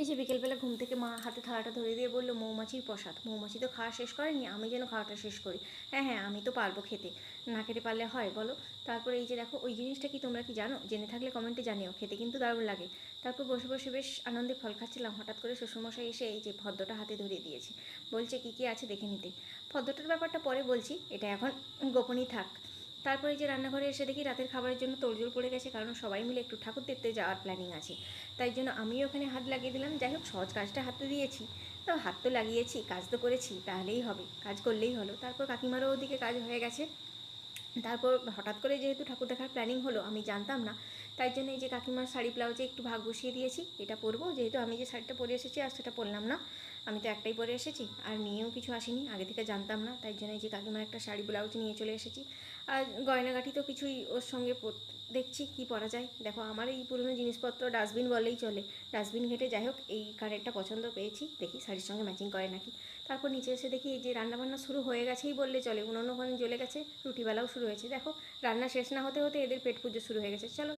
এই যে বিকেলবেলা ঘুম থেকে মা হাতে থালাটা ধরে দিয়ে বললো মৌমাছির প্রসাদ। মৌমাছি তো খাওয়া শেষ করেনি, আমি যেন খাওয়াটা শেষ করি। হ্যাঁ হ্যাঁ, আমি তো পারবো খেতে, না খেতে পারলে হয় বলো? তারপরে এই যে দেখো, ওই জিনিসটা কি তোমরা কি জানো? জেনে থাকলে কমেন্টে জানিও, খেতে কিন্তু দারুণ লাগে। তারপর বসে বসে বেশ আনন্দে ফল খাচ্ছিলাম, হঠাৎ করে শ্বশুরমশাই এসে এই যে ফদ্দটা হাতে ধরিয়ে দিয়েছে, বলছে কী কী আছে দেখে নিতে। ফদ্দটার ব্যাপারটা পরে বলছি, এটা এখন গোপনই থাক। তারপরে যে রান্নাঘরে এসে দেখি রাতের খাবারের জন্য তোড়জোড় পড়ে গেছে, কারণ সবাই মিলে একটু ঠাকুর দেখতে যাওয়ার প্ল্যানিং আছে। তাই জন্য আমিও ওখানে হাত লাগিয়ে দিলাম। যাই হোক, সহজ কাজটা হাতে দিয়েছি, তো হাত তো লাগিয়েছি, কাজ তো করেছি, তাহলেই হবে, কাজ করলেই হলো। তারপর কাকিমারও ওদিকে কাজ হয়ে গেছে। তারপর হঠাৎ করে যেহেতু ঠাকুর দেখার প্ল্যানিং হলো, আমি জানতাম না, তাই জন্য এই যে কাকিমার শাড়ি ব্লাউজে একটু ভাগ বসিয়ে দিয়েছি, এটা পরবো। যেহেতু আমি যে শাড়িটা পরে এসেছি আর সেটা পরলাম না, আমি তো একটাই পরে এসেছি, আর নিয়েও কিছু আসিনি, আগে থেকে জানতাম না, তাই জন্য এই যে কাকিমার একটা শাড়ি ব্লাউজ নিয়ে চলে এসেছি। আর গয়নাগাটি তো কিছুই ওর সঙ্গে দেখছি কি পরা যায়। দেখো, আমার এই পুরনো জিনিসপত্র ডাস্টবিন বললেই চলে, ডাস্টবিন ঘেটে যাই হোক এই কানেরটা পছন্দ পেয়েছি, দেখি শাড়ির সঙ্গে ম্যাচিং করে নাকি। তারপর নিচে এসে দেখি এই যে রান্নাবান্না শুরু হয়ে গেছেই বললে চলে, উনুন ওখানে জ্বলে গেছে, রুটিবেলাও শুরু হয়েছে। দেখো, রান্না শেষ না হতে হতে এদের পেট পুজো শুরু হয়ে গেছে। চলো।